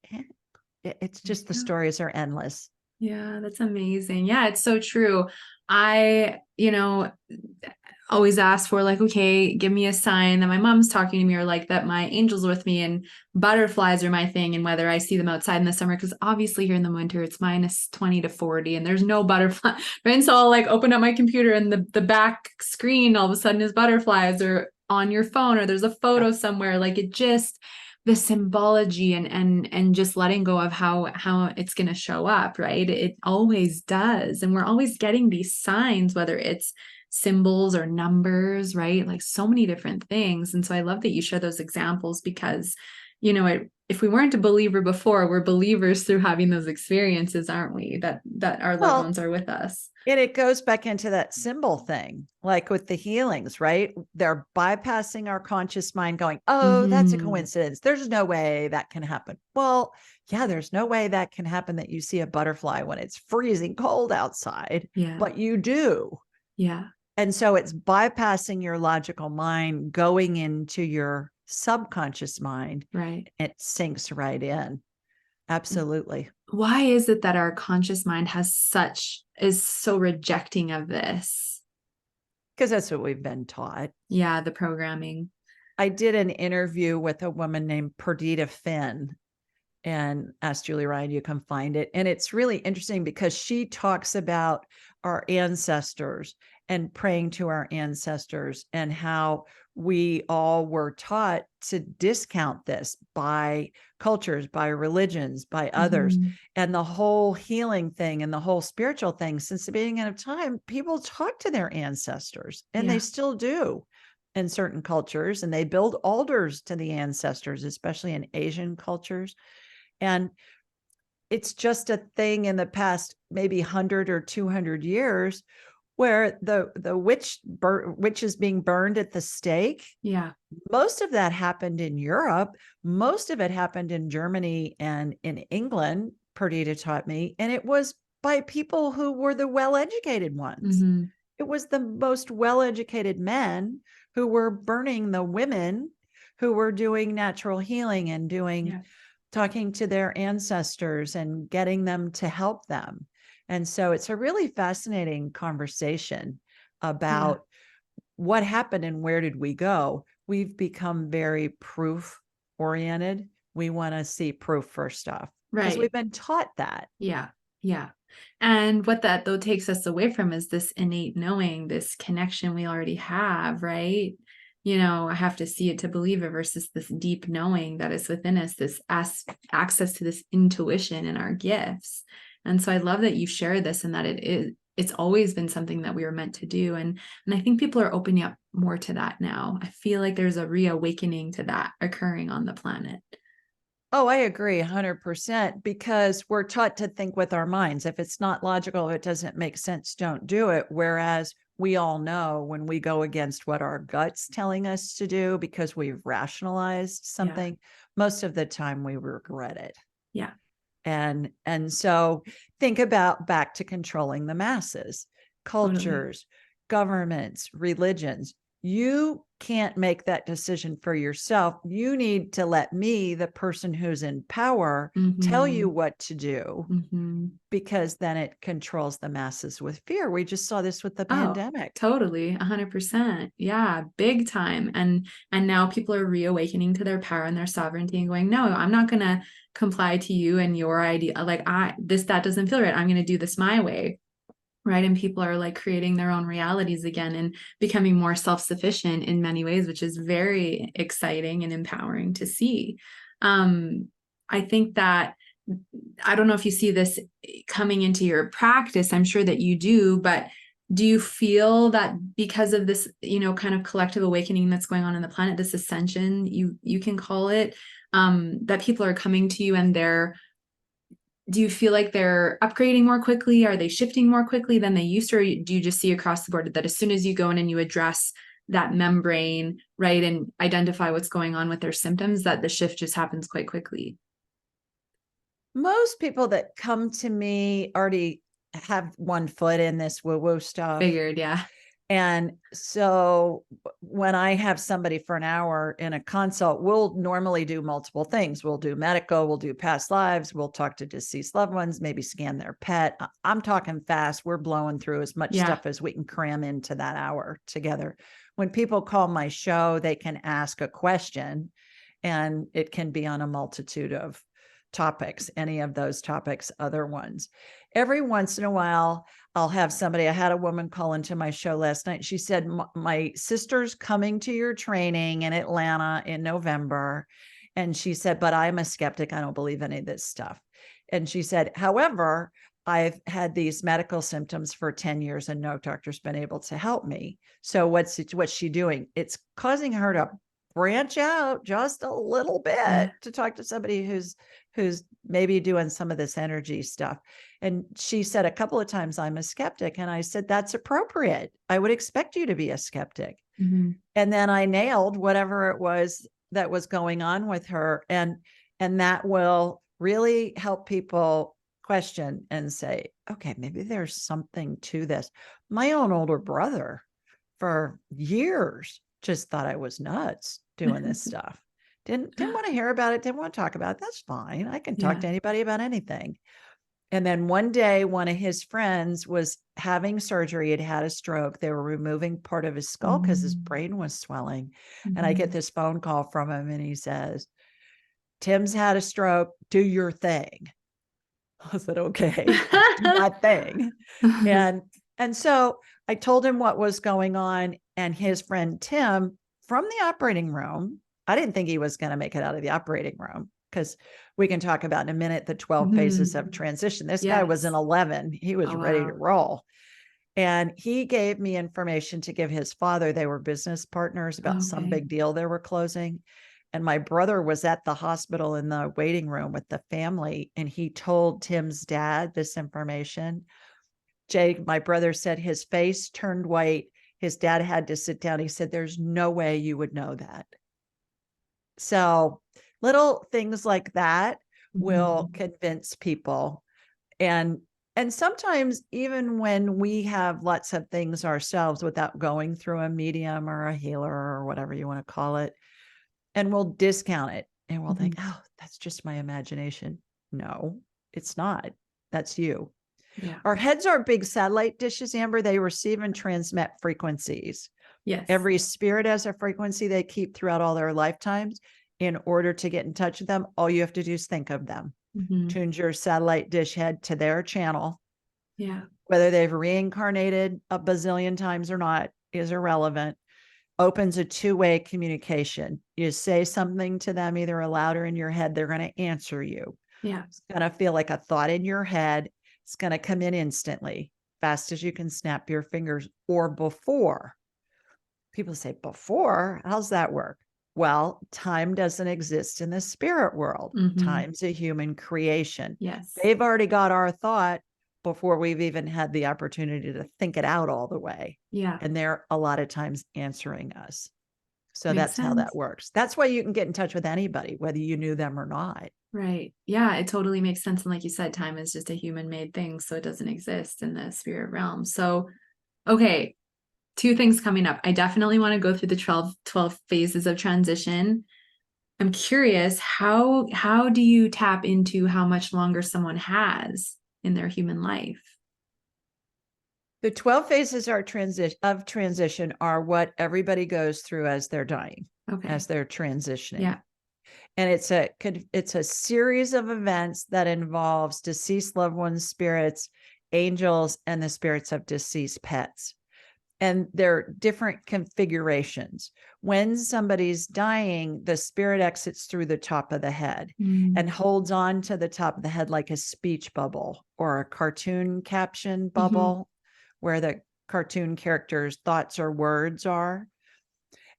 it's just the Yeah. stories are endless. Yeah, that's amazing. Yeah, it's so true. I, always ask for like, okay, give me a sign that my mom's talking to me, or like that my angel's with me, and butterflies are my thing, and whether I see them outside in the summer, because obviously here in the winter it's minus 20 to 40 and there's no butterfly. Right. And so I'll like open up my computer and the back screen all of a sudden is butterflies, or on your phone, or there's a photo somewhere. Like it just, the symbology and just letting go of how it's going to show up, right? It always does. And we're always getting these signs, whether it's symbols or numbers, right? Like so many different things. And so I love that you share those examples, because, if we weren't a believer before, we're believers through having those experiences, aren't we? That our loved Well, ones are with us. and it goes back into that symbol thing, like with the healings, right? They're bypassing our conscious mind going, oh, that's a Mhm. coincidence. There's no way that can happen. Well, yeah, there's no way that can happen that you see a butterfly when it's freezing cold outside, Yeah. but you do. Yeah. And so it's bypassing your logical mind, going into your subconscious mind. Right. It sinks right in. Absolutely. Why is it that our conscious mind is so rejecting of this? Because that's what we've been taught. Yeah, the programming. I did an interview with a woman named Perdita Finn, and asked Julie Ryan, you can find it. And it's really interesting because she talks about our ancestors and praying to our ancestors, and how we all were taught to discount this by cultures, by religions, by others. Mhm. And the whole healing thing and the whole spiritual thing, since the beginning of time, people talk to their ancestors, and they Yeah. still do in certain cultures. And they build altars to the ancestors, especially in Asian cultures. And it's just a thing in the past, maybe 100 or 200 years, where the witch is being burned at the stake. Yeah. Most of that happened in Europe. Most of it happened in Germany and in England, Perdita taught me. And it was by people who were the well-educated ones. Mhm. It was the most well-educated men who were burning the women who were doing natural healing and Yeah. talking to their ancestors and getting them to help them. And so it's a really fascinating conversation Yeah. about what happened and where did we go. We've become very proof oriented. We want to see proof for stuff because Right. we've been taught that. Yeah. Yeah. And what that though takes us away from is this innate knowing, this connection we already have, right? I have to see it to believe it, versus this deep knowing that is within us, this access to this intuition and our gifts. And so I love that you share this, and that it's always been something that we were meant to do. And I think people are opening up more to that now. I feel like there's a reawakening to that occurring on the planet. Oh, I agree 100%, because we're taught to think with our minds. If it's not logical, if it doesn't make sense, don't do it. Whereas we all know when we go against what our gut's telling us to do because we've rationalized Yeah. something, most of the time we regret it. Yeah. And so think about back to controlling the masses, Totally. cultures, governments, religions. you can't make that decision for yourself. You need to let me, the person who's in power, tell you what to do, because then it controls the masses with fear. We just saw this with the pandemic. Totally, 100%. Yeah, big time. And now people are reawakening to their power and their sovereignty and going, no, I'm not going to comply to you and your idea. Like that doesn't feel right. I'm going to do this my way. Right. And people are like creating their own realities again and becoming more self-sufficient in many ways, which is very exciting and empowering to see. I think that, I don't know if you see this coming into your practice. I'm sure that you do, but do you feel that because of this, kind of collective awakening that's going on in the planet, this ascension, you can call it, that people are coming to you and do you feel like they're upgrading more quickly? Are they shifting more quickly than they used to? Or do you just see across the board that as soon as you go in and you address that membrane, right, and identify what's going on with their symptoms, that the shift just happens quite quickly? Most people that come to me already have one foot in this woo-woo stuff. Figured, yeah. And so when I have somebody for an hour in a consult, we'll normally do multiple things. We'll do medical, we'll do past lives, we'll talk to deceased loved ones, maybe scan their pet. I'm talking fast. We're blowing through as much stuff as we can cram into that hour together. When people call my show, they can ask a question, and it can be on a multitude of topics, any of those topics, other ones. Every once in a while, I'll have somebody. I had a woman call into my show last night. She said, my sister's coming to your training in Atlanta in November. And she said, but I'm a skeptic. I don't believe any of this stuff. And she said, however, I've had these medical symptoms for 10 years and no doctor's been able to help me. So what's she doing? It's causing her to branch out just a little bit to talk to somebody who's maybe doing some of this energy stuff. And she said a couple of times, I'm a skeptic. And I said, that's appropriate. I would expect you to be a skeptic. And then I nailed whatever it was that was going on with her. And that will really help people question and say, okay, maybe there's something to this. My own older brother for years just thought I was nuts doing this stuff. Didn't want to hear about it. Didn't want to talk about it. That's fine. I can talk to anybody about anything. And then one day, one of his friends was having surgery. He'd had a stroke. They were removing part of his skull because his brain was swelling. And I get this phone call from him and he says, Tim's had a stroke. Do your thing. I said, okay, do my thing. And so I told him what was going on, and his friend Tim from the operating room, I didn't think he was going to make it out of the operating room, because we can talk about in a minute the 12 phases of transition. This guy was in 11. He was ready to roll. And he gave me information to give his father. They were business partners about some big deal they were closing. And my brother was at the hospital in the waiting room with the family, and he told Tim's dad this information. Jay, my brother, said his face turned white. His dad had to sit down. He said, there's no way you would know that. So little things like that will convince people. And sometimes even when we have lots of things ourselves without going through a medium or a healer or whatever you want to call it, and we'll discount it and we'll think, oh, that's just my imagination. No, it's not. That's you. Yeah. Our heads are big satellite dishes, Amber. They receive and transmit frequencies. Yes. Every spirit has a frequency they keep throughout all their lifetimes. In order to get in touch with them, all you have to do is think of them. Tune your satellite dish head to their channel. Yeah. Whether they've reincarnated a bazillion times or not is irrelevant. Opens a two-way communication. You say something to them, either aloud or in your head, they're going to answer you. Yeah. It's going to feel like a thought in your head. It's going to come in instantly, fast as you can snap your fingers, or before. People say, before? How's that work? Well, time doesn't exist in the spirit world. Time's a human creation. Yes. They've already got our thought before we've even had the opportunity to think it out all the way. Yeah. And they're a lot of times answering us. So that's how that works. That's why you can get in touch with anybody, whether you knew them or not. Right. Yeah, it totally makes sense. And like you said, time is just a human made thing. So it doesn't exist in the spirit realm. So, okay. two things coming up. I definitely want to go through the 12 phases of transition. I'm curious, how do you tap into how much longer someone has in their human life? The 12 phases of transition are what everybody goes through as they're dying, Okay. as they're transitioning. Yeah. And it's a series of events that involves deceased loved ones, spirits, angels, and the spirits of deceased pets. And they're different configurations. When somebody's dying, the spirit exits through the top of the head and holds on to the top of the head like a speech bubble or a cartoon caption bubble, where the cartoon characters' thoughts or words are.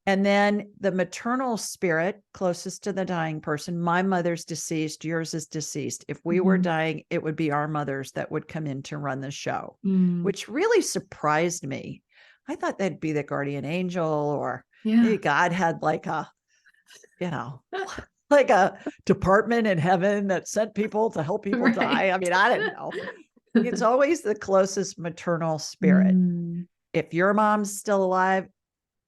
And then the maternal spirit closest to the dying person, my mother's deceased, yours is deceased. If we were dying, it would be our mothers that would come in to run the show, which really surprised me. I thought they'd be the guardian angel, or maybe God had like a, like a department in heaven that sent people to help people die. I mean, I didn't know. It's always the closest maternal spirit. If your mom's still alive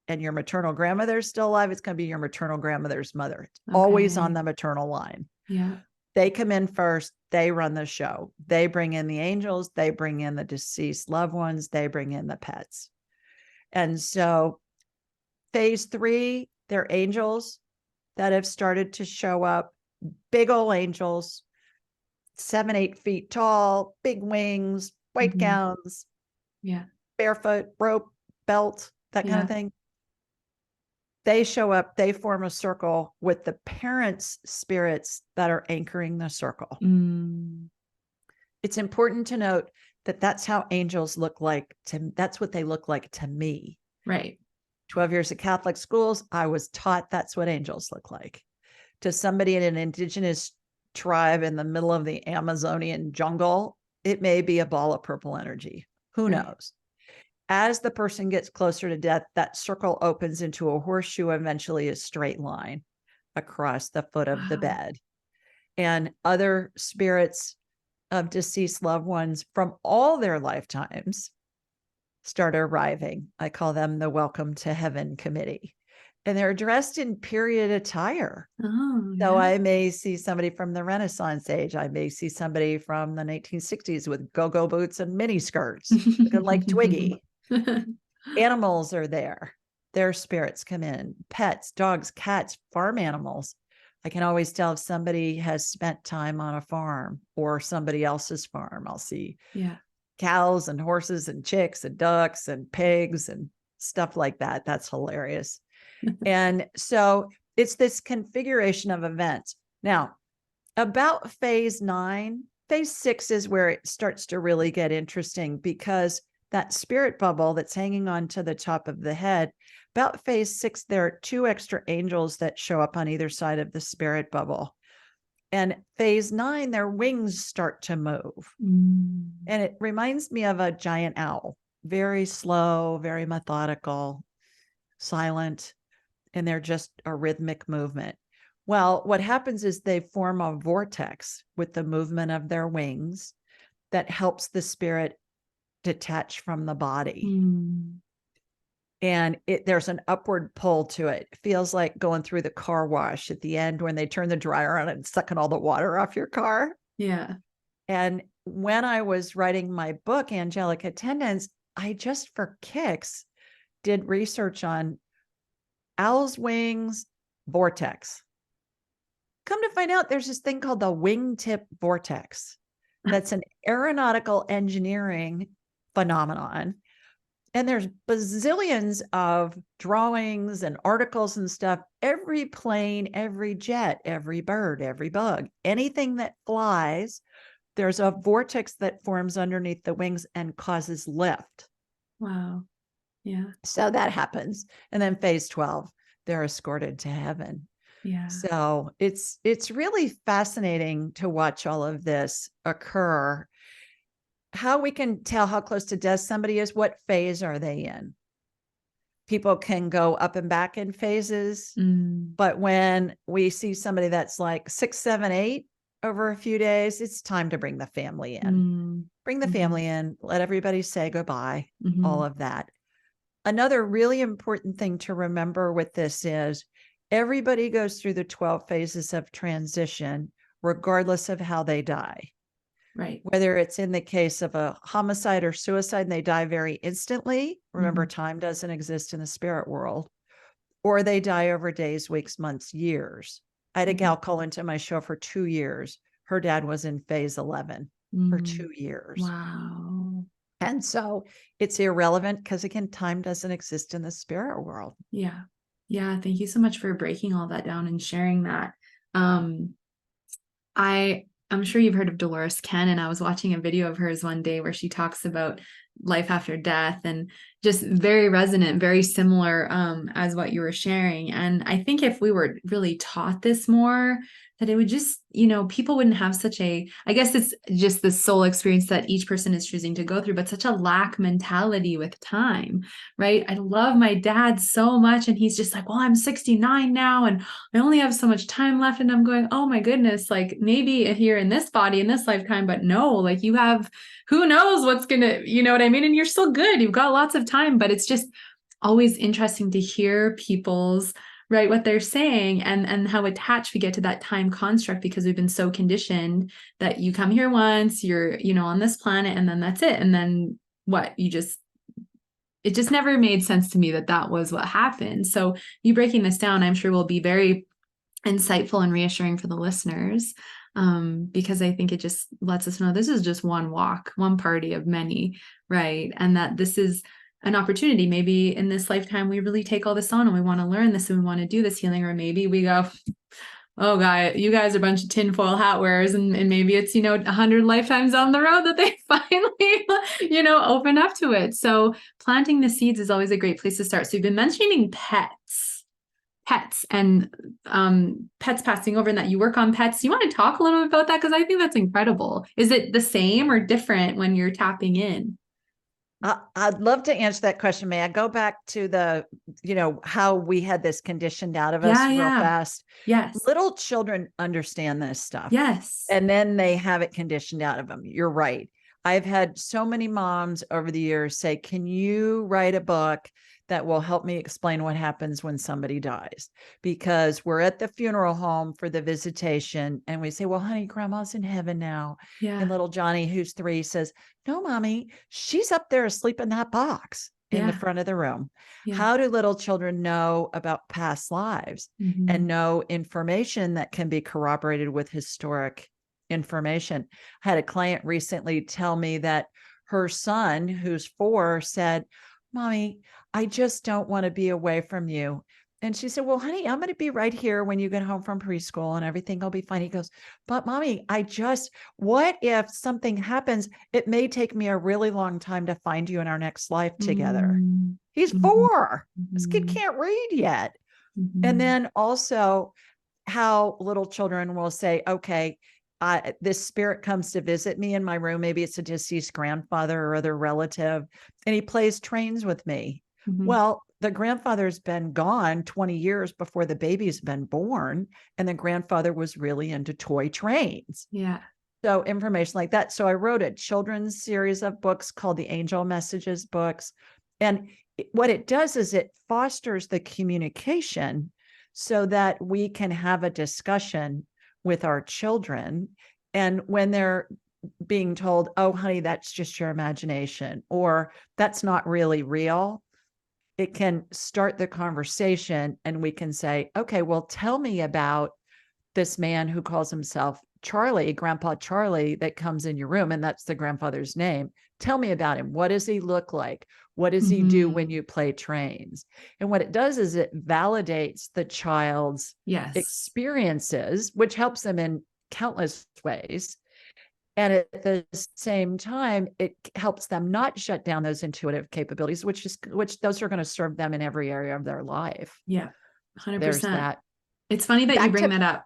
and your maternal grandmother's still alive, it's going to be your maternal grandmother's mother. It's always on the maternal line. Yeah. They come in first. They run the show. They bring in the angels. They bring in the deceased loved ones. They bring in the pets. And so phase 3, they're angels that have started to show up, big old angels, 7-8 feet tall, big wings, white gowns, barefoot, rope, belt, that kind of thing. They show up, they form a circle with the parents' spirits that are anchoring the circle. It's important to note that that's how angels look like that's what they look like to me. Right. 12 years of Catholic schools, I was taught that's what angels look like. To somebody in an indigenous tribe in the middle of the Amazonian jungle, it may be a ball of purple energy. Who knows? As the person gets closer to death, that circle opens into a horseshoe, eventually a straight line across the foot of the bed. And other spirits of deceased loved ones from all their lifetimes start arriving. I call them the Welcome to Heaven Committee. And they're dressed in period attire. So I may see somebody from the Renaissance age. I may see somebody from the 1960s with go-go boots and mini skirts, looking like Twiggy. Animals are there. Their spirits come in. Pets, dogs, cats, farm animals. I can always tell if somebody has spent time on a farm or somebody else's farm. I'll see cows and horses and chicks and ducks and pigs and stuff like that. That's hilarious. And so it's this configuration of events. Now, about phase 9, phase 6 is where it starts to really get interesting, because that spirit bubble that's hanging on to the top of the head, about phase 6, there are 2 extra angels that show up on either side of the spirit bubble. And phase 9, their wings start to move. And it reminds me of a giant owl, very slow, very methodical, silent, and they're just a rhythmic movement. Well, what happens is they form a vortex with the movement of their wings that helps the spirit detach from the body. And there's an upward pull to it. It feels like going through the car wash at the end when they turn the dryer on and sucking all the water off your car. Yeah. And when I was writing my book, Angelic Attendants, I just for kicks did research on owl's wings vortex. Come to find out, there's this thing called the wingtip vortex. That's an aeronautical engineering phenomenon. And there's bazillions of drawings and articles and stuff. Every plane, every jet, every bird, every bug, anything that flies, there's a vortex that forms underneath the wings and causes lift. Wow. Yeah. So that happens. And then phase 12, they're escorted to heaven. Yeah. So it's really fascinating to watch all of this occur. How we can tell how close to death somebody is, what phase are they in? People can go up and back in phases, but when we see somebody that's like 6, 7, 8 over a few days, it's time to bring the family in. Bring the family in, let everybody say goodbye, all of that. another really important thing to remember with this is everybody goes through the 12 phases of transition, regardless of how they die. Right. Whether it's in the case of a homicide or suicide and they die very instantly, remember, time doesn't exist in the spirit world, or they die over days, weeks, months, years. I had a gal call into my show for 2 years. Her dad was in phase 11 for 2 years. Wow. And so it's irrelevant because, again, time doesn't exist in the spirit world. Yeah. Yeah. Thank you so much for breaking all that down and sharing that. I'm sure you've heard of Dolores Ken, and I was watching a video of hers one day where she talks about life after death, and just very resonant, very similar as what you were sharing. And I think if we were really taught this more, that it would just, people wouldn't have such a, I guess it's just the soul experience that each person is choosing to go through, but such a lack mentality with time, right? I love my dad so much, and he's just like, well, I'm 69 now and I only have so much time left. And I'm going, oh my goodness, like maybe here in this body, in this lifetime, but no, like you have, who knows what's gonna, you know what I mean? And you're still good. You've got lots of time, but it's just always interesting to hear people's, right, what they're saying, and how attached we get to that time construct, because we've been so conditioned that you come here once, you're, on this planet, and then that's it. And then what, it just never made sense to me that was what happened. So you breaking this down, I'm sure will be very insightful and reassuring for the listeners, because I think it just lets us know this is just one walk, one party of many, right? And that this is an opportunity.Maybe in this lifetime, we really take all this on and we want to learn this and we want to do this healing, or maybe we go, oh, you guys are a bunch of tinfoil hat wearers, and maybe it's, 100 lifetimes on the road that they finally, open up to it. So planting the seeds is always a great place to start. So you've been mentioning pets and pets passing over, and that you work on pets. You want to talk a little bit about that? Because I think that's incredible. Is it the same or different when you're tapping in? I'd love to answer that question. May I go back to the, how we had this conditioned out of us real fast? Yes. Little children understand this stuff. Yes. And then they have it conditioned out of them. You're right. I've had so many moms over the years say, can you write a book that will help me explain what happens when somebody dies? Because we're at the funeral home for the visitation and we say, well, honey, grandma's in heaven now. Yeah. And little Johnny, who's 3, says, no, mommy, she's up there asleep in that box in the front of the room. Yeah. How do little children know about past lives and know information that can be corroborated with historic information? I had a client recently tell me that her son, who's 4, said, mommy, I just don't want to be away from you. And she said, well, honey, I'm going to be right here when you get home from preschool and everything will be fine. He goes, but mommy, what if something happens? It may take me a really long time to find you in our next life together. He's 4. This kid can't read yet. And then also how little children will say, okay, this spirit comes to visit me in my room. Maybe it's a deceased grandfather or other relative, and he plays trains with me. Well, the grandfather's been gone 20 years before the baby's been born, and the grandfather was really into toy trains. Yeah. So information like that. So I wrote a children's series of books called the Angel Messages books. And what it does is it fosters the communication so that we can have a discussion with our children. And when they're being told, oh, honey, that's just your imagination, or that's not really real, it can start the conversation and we can say, okay, well, tell me about this man who calls himself Charlie, Grandpa Charlie, that comes in your room. And that's the grandfather's name. Tell me about him. What does he look like? What does he do when you play trains? And what it does is it validates the child's experiences, which helps them in countless ways. And at the same time, it helps them not shut down those intuitive capabilities, which those are going to serve them in every area of their life. Yeah, 100%. There's that. It's funny that you bring that up.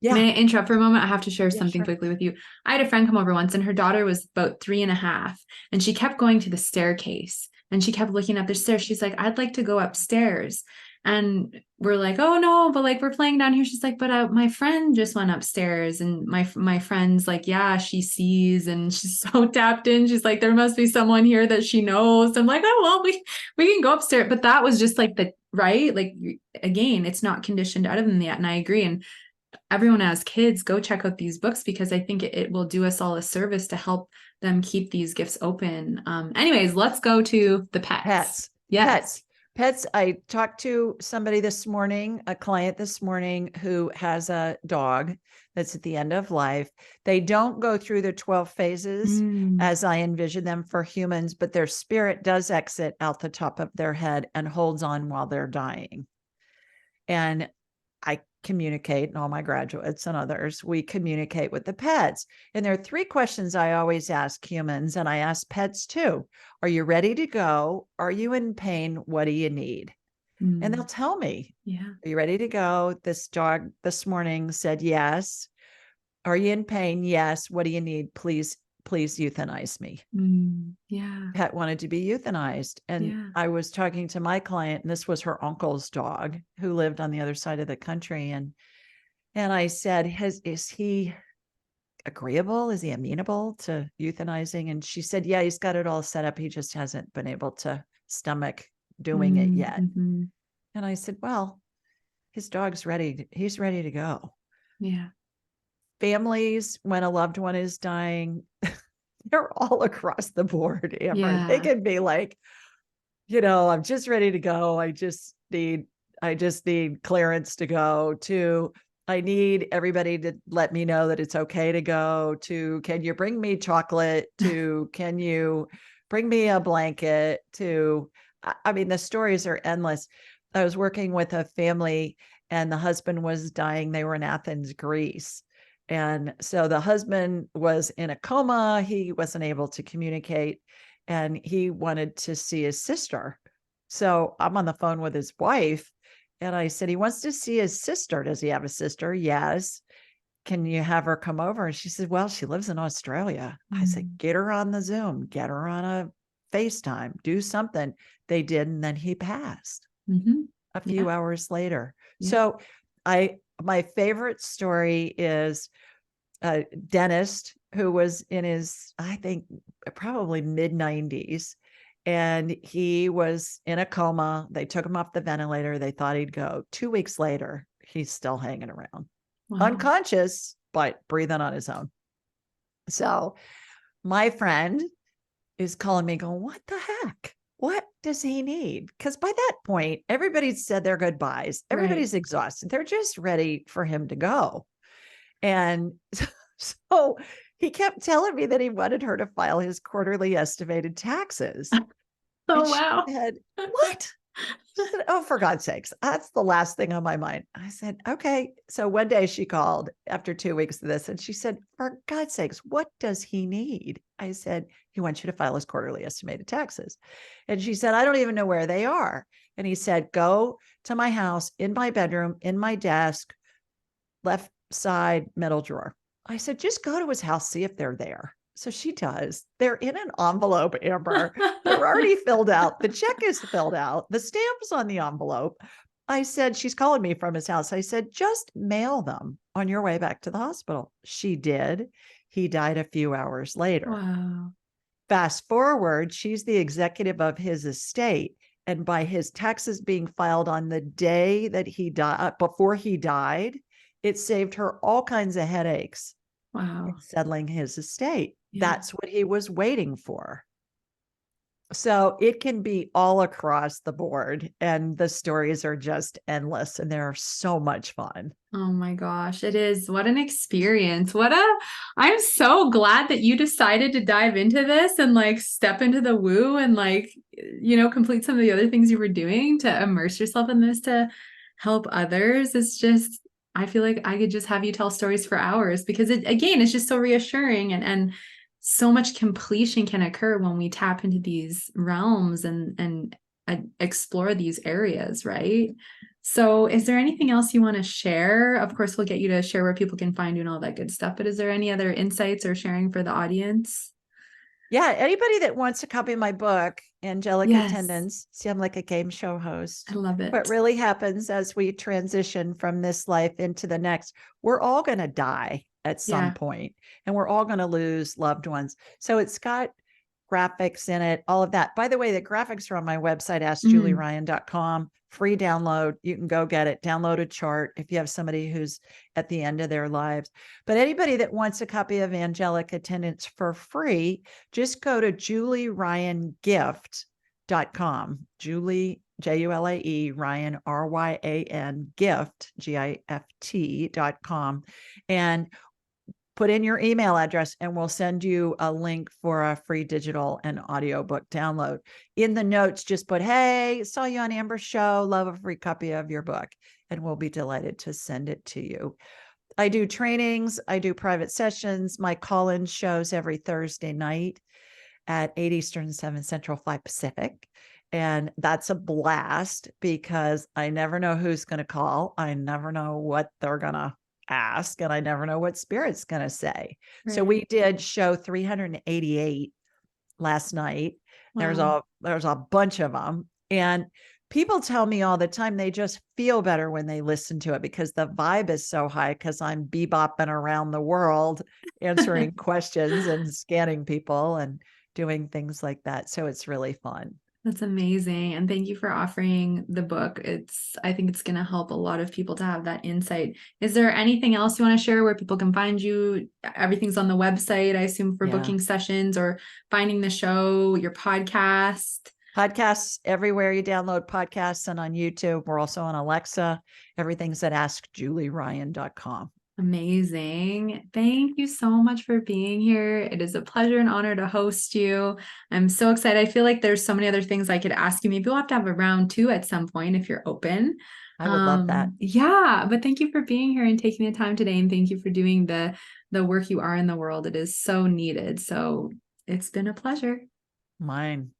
Yeah. May I interrupt for a moment? I have to share something quickly with you. I had a friend come over once, and her daughter was about 3.5, and she kept going to the staircase, and she kept looking up the stairs. She's like, I'd like to go upstairs. And we're like, oh no, but like we're playing down here. She's like, but my friend just went upstairs, and my friend's like, yeah, she sees, and she's so tapped in. She's like, there must be someone here that she knows. I'm like, oh well, we can go upstairs. But that was just like the right, like again, it's not conditioned out of them yet. And I agree. And everyone has kids, go check out these books, because I think it will do us all a service to help them keep these gifts open. Anyways, let's go to the pets. Pets. Yes. Pets. I talked to somebody this morning, a client this morning, who has a dog that's at the end of life. They don't go through the 12 phases as I envision them for humans, but their spirit does exit out the top of their head and holds on while they're dying. And I communicate, and all my graduates and others, we communicate with the pets. And there are 3 questions I always ask humans, and I ask pets too. Are you ready to go? Are you in pain? What do you need? And they'll tell me. Yeah. Are you ready to go? This dog this morning said yes. Are you in pain? Yes. What do you need? Please euthanize me. Yeah. Pet wanted to be euthanized. And I was talking to my client, and this was her uncle's dog who lived on the other side of the country. And I said, is he agreeable? Is he amenable to euthanizing? And she said, yeah, he's got it all set up. He just hasn't been able to stomach doing it yet. And I said, well, his dog's ready. He's ready to go. Yeah. Families, when a loved one is dying, they're all across the board, Amber. Yeah. They can be like, I'm just ready to go. I just need clearance to go, to I need everybody to let me know that it's okay to go, to can you bring me chocolate, to can you bring me a blanket, to I mean, the stories are endless. I was working with a family, and the husband was dying. They were in Athens, Greece. And so the husband was in a coma. He wasn't able to communicate, and he wanted to see his sister. So I'm on the phone with his wife, and I said, he wants to see his sister. Does he have a sister? Yes. Can you have her come over? And she said, well, she lives in Australia. I said, get her on the Zoom, get her on a FaceTime, do something. They did. And then he passed a few hours later. So my favorite story is a dentist who was in his, I think, probably mid-90s. And he was in a coma. They took him off the ventilator. They thought he'd go. 2 weeks later, he's still hanging around, unconscious, but breathing on his own. So my friend is calling me going, what the heck? What does he need? Because by that point, everybody's said their goodbyes. Everybody's exhausted. They're just ready for him to go. And so he kept telling me that he wanted her to file his quarterly estimated taxes. Oh, wow. She said, what? She said, oh, for God's sakes, that's the last thing on my mind. I said, okay. So one day she called after 2 weeks of this, and she said, for God's sakes, what does he need? I said, he wants you to file his quarterly estimated taxes. And she said, I don't even know where they are. And he said, go to my house, in my bedroom, in my desk, left side, middle drawer. I said, just go to his house, see if they're there. So she does. They're in an envelope, Amber. They're already filled out. The check is filled out. The stamp's on the envelope. I said, she's calling me from his house. I said, just mail them on your way back to the hospital. She did. He died a few hours later. Wow. Fast forward, she's the executive of his estate. And by his taxes being filed on the day that he died, before he died, it saved her all kinds of headaches. Wow. Settling his estate. That's what he was waiting for. So it can be all across the board, and the stories are just endless, and they're so much fun. Oh my gosh, it is. What an experience. I'm so glad that you decided to dive into this and like step into the woo and like, complete some of the other things you were doing to immerse yourself in this to help others. It's just, I feel like I could just have you tell stories for hours, because it's just so reassuring, and so much completion can occur when we tap into these realms and explore these areas, right? So is there anything else you want to share? Of course, we'll get you to share where people can find you and all that good stuff, but is there any other insights or sharing for the audience? Yeah, anybody that wants a copy of my book, Angelic Yes, Attendants, see, I'm like a game show I host. love What it. really happens as we transition from this life into the next, we're all going to die at some Yeah. point, and we're all going to lose loved ones. So it's got graphics in it, all of that. By the way, the graphics are on my website, Mhm. askjulieryan.com, free download. You can go get it, download a chart if you have somebody who's at the end of their lives. But anybody that wants a copy of Angelic Attendants for free, just go to julieryangift.com. Julie, Julae, Ryan, Ryan, gift, GIFT.com. And put in your email address and we'll send you a link for a free digital and audiobook download. In the notes, just put, hey, saw you on Amber's show, love a free copy of your book, and we'll be delighted to send it to you. I do trainings, I do private sessions, my call-in shows every Thursday night at 8 Eastern, 7 Central, 5 Pacific. And that's a blast because I never know who's going to call. I never know what they're going to ask, and I never know what spirit's going to say. So Right. we did show 388 last night. Wow. There's a bunch of them. And people tell me all the time they just feel better when they listen to it because the vibe is so high because I'm bebopping around the world answering questions and scanning people and doing things like that. So it's really fun. That's amazing. And thank you for offering the book. I think it's going to help a lot of people to have that insight. Is there anything else you want to share where people can find you? Everything's on the website, I assume, for Yeah. booking sessions or finding the show, your podcast. Podcasts everywhere you download podcasts and on YouTube. We're also on Alexa. Everything's at askjulieryan.com. Amazing. Thank you so much for being here. It is a pleasure and honor to host you. I'm so excited. I feel like there's so many other things I could ask you. Maybe we'll have to have a round two at some point if you're open. I would love that. Yeah, but thank you for being here and taking the time today. And thank you for doing the work you are in the world. It is so needed. So it's been a pleasure. Mine.